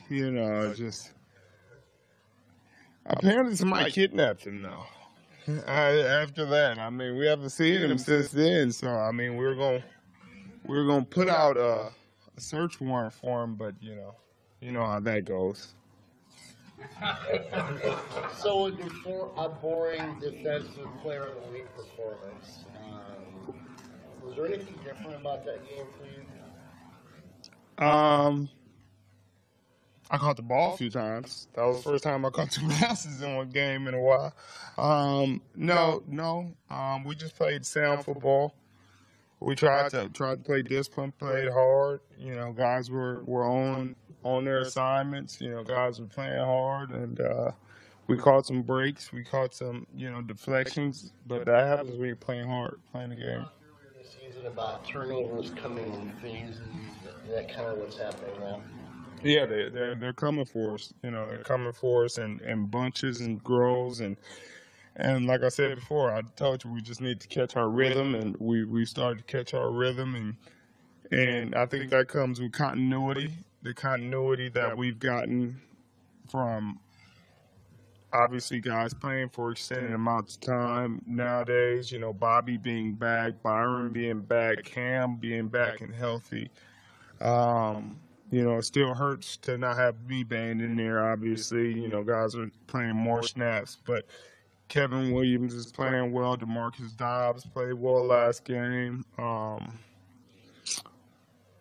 just apparently somebody kidnapped him now. After that, I mean, we haven't seen him since then. So I mean, we're gonna put out a search warrant for him, but you know how that goes. So for a boring defensive player of the week performance, was there anything different about that game for you? I caught the ball a few times. That was the first time I caught 2 passes in one game in a while. No. We just played sound football. We tried to play discipline, played hard. Guys were on their assignments. Guys were playing hard, and we caught some breaks. We caught some deflections, but that happens when you're playing hard, playing the game. This season about turnovers coming in phases. Is that kind of what's happening now? Yeah, they're coming for us. They're coming for us in bunches and groves, and like I said before, I told you we just need to catch our rhythm, and we started to catch our rhythm, and I think that comes with continuity, the continuity that we've gotten from obviously guys playing for extended amounts of time nowadays. Bobby being back, Byron being back, Cam being back and healthy. It still hurts to not have me banged in there, obviously. Guys are playing more snaps, but Kevin Williams is playing well. DeMarcus Dobbs played well last game.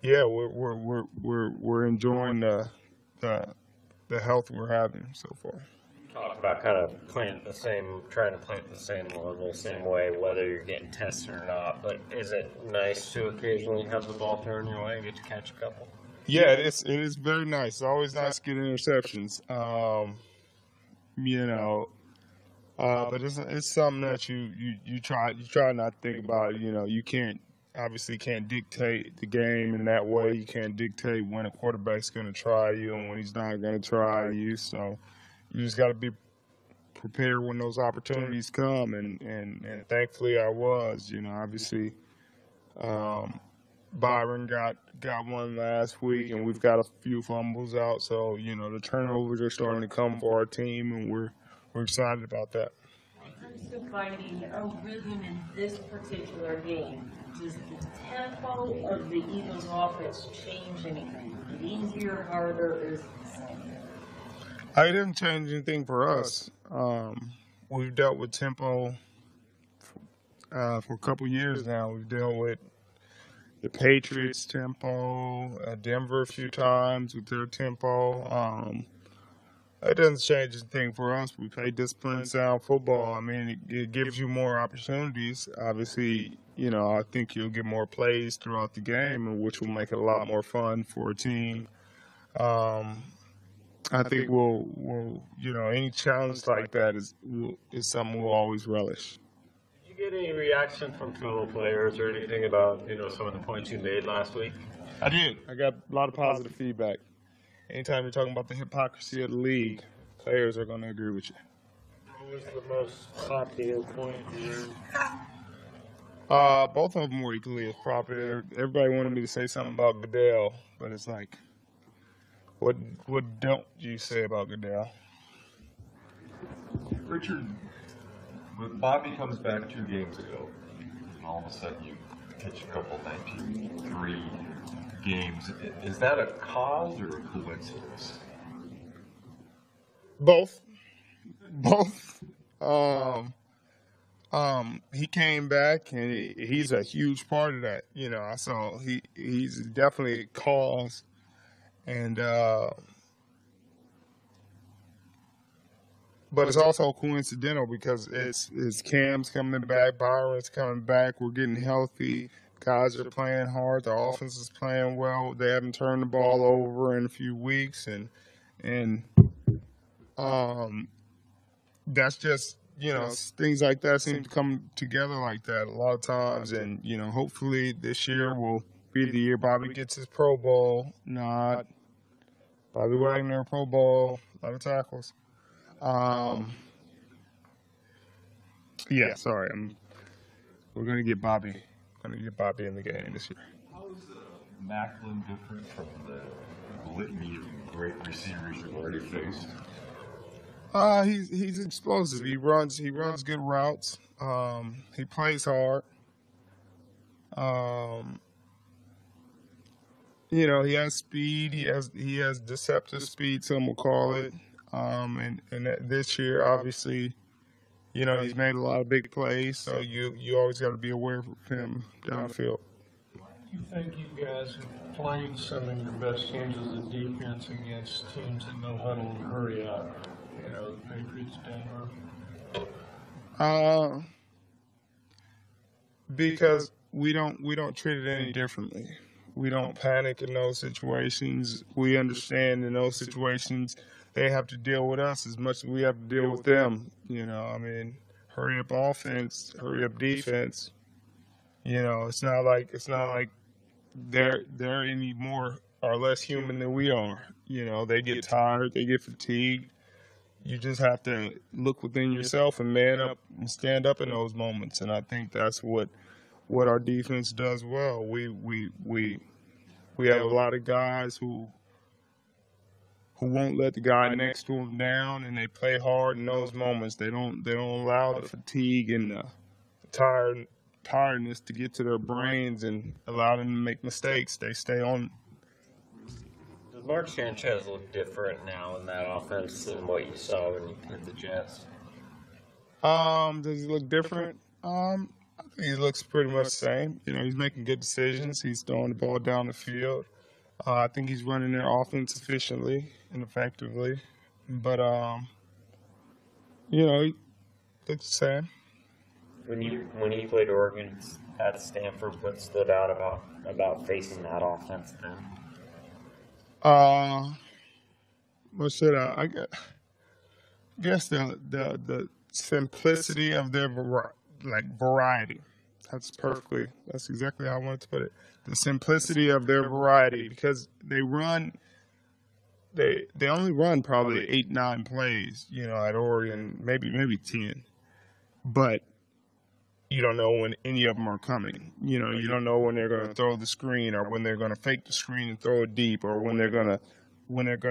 We're enjoying the health we're having so far. Talk about kind of trying to play it the same level, same way, whether you're getting tested or not. But is it nice to occasionally have the ball thrown your way and get to catch a couple? Yeah, it is very nice. It's always nice to get interceptions. But it's something that you try not to think about. You obviously can't dictate the game in that way. You can't dictate when a quarterback's going to try you and when he's not going to try you. So you just got to be prepared when those opportunities come. And thankfully I was. Obviously. Byron got one last week, and we've got a few fumbles out. So, the turnovers are starting to come for our team, and we're excited about that. When it comes to finding a rhythm in this particular game, does the tempo of the Eagles' offense change anything? Is it easier, harder, or is it the same? It didn't change anything for us. We've dealt with tempo for a couple years now. We've dealt with the Patriots' tempo, Denver a few times with their tempo. It doesn't change anything for us. We play disciplined, sound football. I mean, it gives you more opportunities. Obviously, I think you'll get more plays throughout the game, which will make it a lot more fun for a team. I think we'll any challenge like that is something we'll always relish. Did you get any reaction from fellow players or anything about some of the points you made last week? I did. I got a lot of positive feedback. Anytime you're talking about the hypocrisy of the league, players are going to agree with you. What was the most popular point here? Both of them were equally as popular. Everybody wanted me to say something about Goodell, but it's like, what don't you say about Goodell? Richard, when Bobby comes back 2 games ago, and all of a sudden you pitch a couple 19-3 games, is that a cause or a coincidence? Both. He came back, and he's a huge part of that. So he's definitely a cause, and but it's also coincidental because it's Cam's coming back, Byron's coming back, we're getting healthy. Guys are playing hard. The offense is playing well. They haven't turned the ball over in a few weeks, and that's just things like that seem to come together like that a lot of times. And hopefully this year will be the year Bobby gets his Pro Bowl nod. Bobby Wagner, Pro Bowl, a lot of tackles. We're gonna get Bobby. Going to get Bobby in the game this year. How is Macklin different from the litany of great receivers you've already faced? He's explosive. He runs good routes. He plays hard. Um, he has speed. He has deceptive speed, some will call it. This year, obviously, he's made a lot of big plays. So you always got to be aware of him downfield. You think you guys have played some of your best teams as a defense against teams that know huddle and hurry up? The Patriots, Denver. Because we don't treat it any differently. We don't panic in those situations. We understand in those situations they have to deal with us as much as we have to deal with them. Hurry up offense, hurry up defense. It's not like they're any more or less human than we are. They get tired, they get fatigued. You just have to look within yourself and man up and stand up in those moments. And I think that's what our defense does well. We have a lot of guys who won't let the guy next to them down, and they play hard in those moments. They don't allow the fatigue and the tiredness to get to their brains and allow them to make mistakes. They stay on. Does Mark Sanchez look different now in that offense than what you saw when you played the Jets? Does he look different? I think he looks pretty much the same. He's making good decisions. He's throwing the ball down the field. I think he's running their offense efficiently and effectively. But, he looks the same. When you played Oregon at Stanford, what stood out about facing that offense then? What should I guess the simplicity of their variety. That's exactly how I wanted to put it. The simplicity of their variety, because they only run probably 8-9 plays, at Oregon, maybe 10. But you don't know when any of them are coming. You don't know when they're going to throw the screen, or when they're going to fake the screen and throw it deep, or when they're going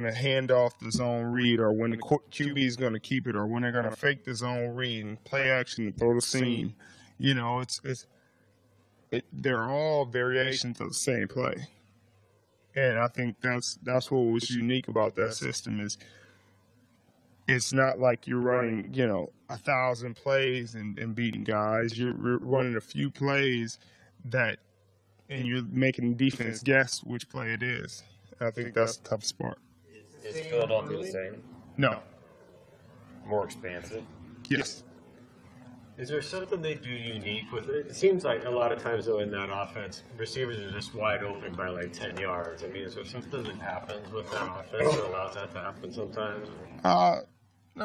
to hand off the zone read, or when the QB is going to keep it, or when they're going to fake the zone read and play action and throw the seam. They're all variations of the same play. And I think that's what was unique about that system is it's not like you're running, 1,000 plays and beating guys. You're running a few plays and you're making defense guess which play it is. I think that's the toughest part. Is Philadelphia the same? No. More expansive? Yes. Is there something they do unique with it? It seems like a lot of times, though, in that offense, receivers are just wide open by like 10 yards. Is there something that happens with that offense that allows that to happen sometimes? Not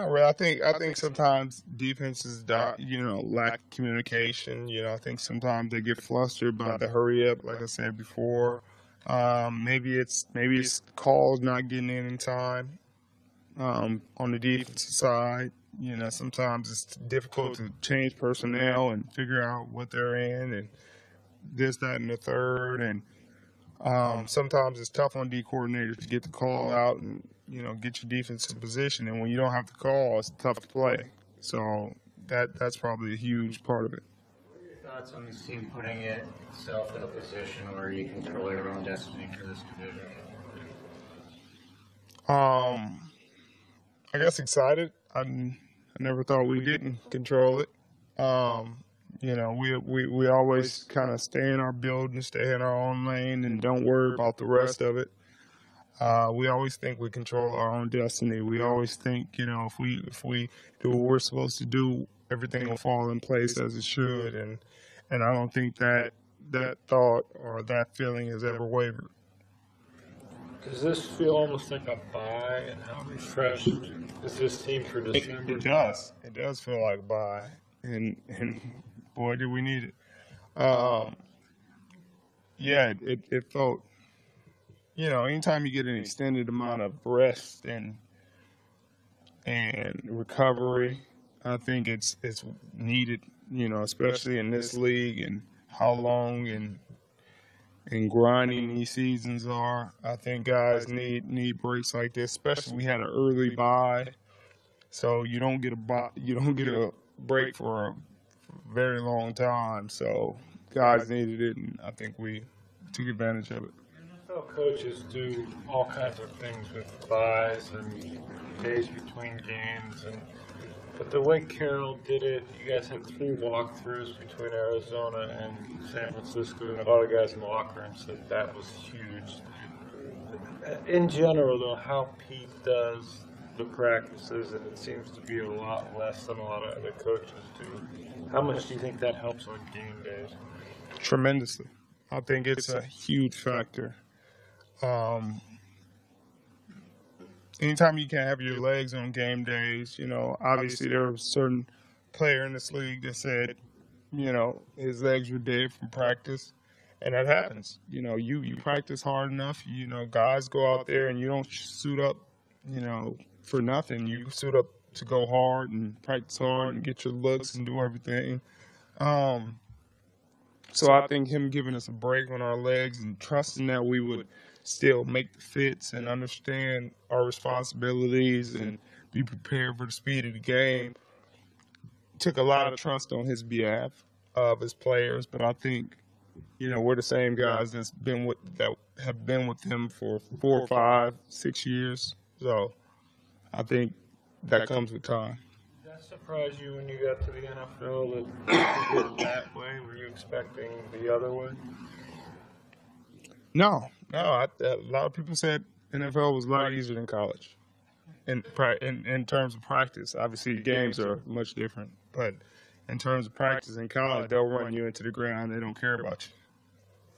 really. I think sometimes defenses, lack communication. I think sometimes they get flustered by the hurry up, like I said before. Maybe it's calls not getting in time. On the defensive side, sometimes it's difficult to change personnel and figure out what they're in and this, that, and the third. And sometimes it's tough on D coordinators to get the call out and, get your defense in position. And when you don't have the call, it's tough to play. So that's probably a huge part of it. What are your thoughts on this team putting itself in a position where you control your own destiny for this division? I guess excited. I never thought we didn't control it. We always kind of stay in our building, stay in our own lane, and don't worry about the rest of it. We always think we control our own destiny. We always think, if we do what we're supposed to do, everything will fall in place as it should. And I don't think that thought or that feeling has ever wavered. Does this feel almost like a bye? And how refreshed is this team for December? It does. It does feel like a bye. And boy, did we need it. It felt, anytime you get an extended amount of rest and recovery, I think it's needed, especially in this league and how long and and grinding these seasons are. I think guys need breaks like this, especially we had an early bye, so you don't get a break for a very long time. So guys needed it, and I think we took advantage of it. NFL coaches do all kinds of things with buys and days between games, but the way Carroll did it, you guys had 3 walkthroughs between Arizona and San Francisco, and a lot of guys in the locker room said that was huge. In general, though, how Pete does the practices, and it seems to be a lot less than a lot of other coaches do. How much do you think that helps on game days? Tremendously. I think it's a huge factor. Anytime you can have your legs on game days, obviously there was a certain player in this league that said, his legs were dead from practice. And that happens. You practice hard enough, guys go out there and you don't suit up, for nothing. You suit up to go hard and practice hard and get your looks and do everything. So I think him giving us a break on our legs and trusting that we would still make the fits and understand our responsibilities and be prepared for the speed of the game took a lot of trust on his behalf of his players. But I think, we're the same guys that have been with him for 4, 5, 6 years. So I think that comes with time. Did that surprise you when you got to the NFL that you did that way? Were you expecting the other way? No. A lot of people said NFL was a lot easier than college in terms of practice. Obviously, games are much different, but in terms of practice in college, they'll run you into the ground. They don't care about you.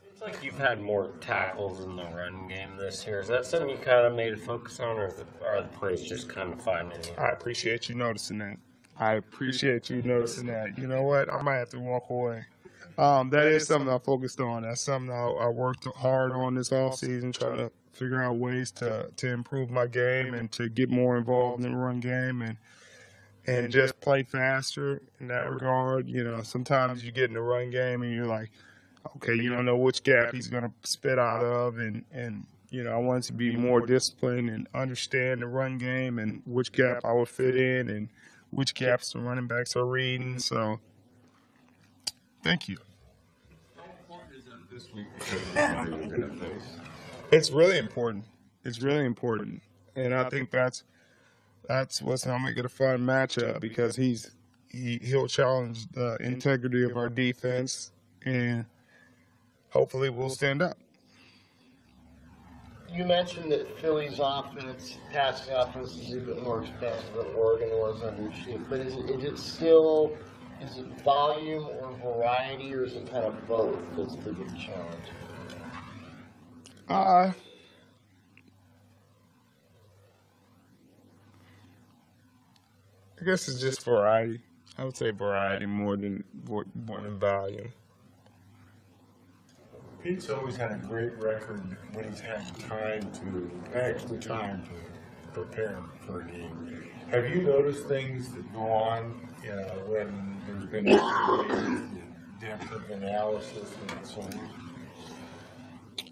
Seems like you've had more tackles in the run game this year. Is that something you kind of made a focus on, or are the plays just kind of finding you? I appreciate you noticing that. You know what? I might have to walk away. That is something I focused on. That's something I worked hard on this offseason, trying to figure out ways to improve my game and to get more involved in the run game and just play faster in that regard. Sometimes you get in the run game and you're like, okay, you don't know which gap he's going to spit out of. And I wanted to be more disciplined and understand the run game and which gap I would fit in and which gaps the running backs are reading. So, thank you. This week because of the guy you're going to face? It's really important. And I think that's what's going to make it a fun matchup because he'll challenge the integrity of our defense and hopefully we'll stand up. You mentioned that Philly's offense, passing offense, is a bit more expensive than Oregon was under Chief. But is it volume or variety, or is it kind of both that's the big challenge? I guess it's just variety. I would say variety more than volume. Pete's always had a great record when he's had time to prepare for a game. Have you noticed things that go on when there's been depth of analysis and so on?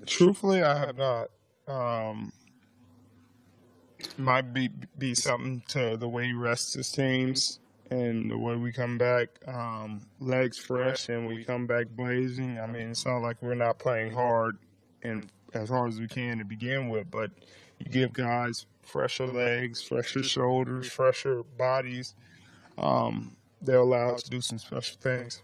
Truthfully, I have not. Might be something to the way he rests his teams and the way we come back legs fresh and we come back blazing. I mean, it's not like we're not playing hard and as hard as we can to begin with, but you give guys fresher legs, fresher shoulders, fresher bodies. They're allowed to do some special things.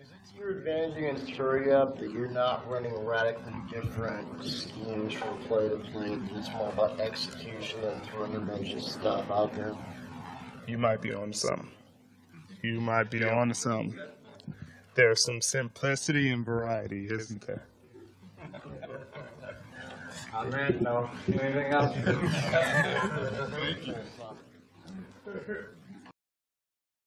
Is it to your advantage against hurry up that you're not running radically different schemes from play to play? It's more about execution and throwing a bunch of stuff out there. You might be on something. There's some simplicity and variety, isn't there? No. Anything else? Thank you.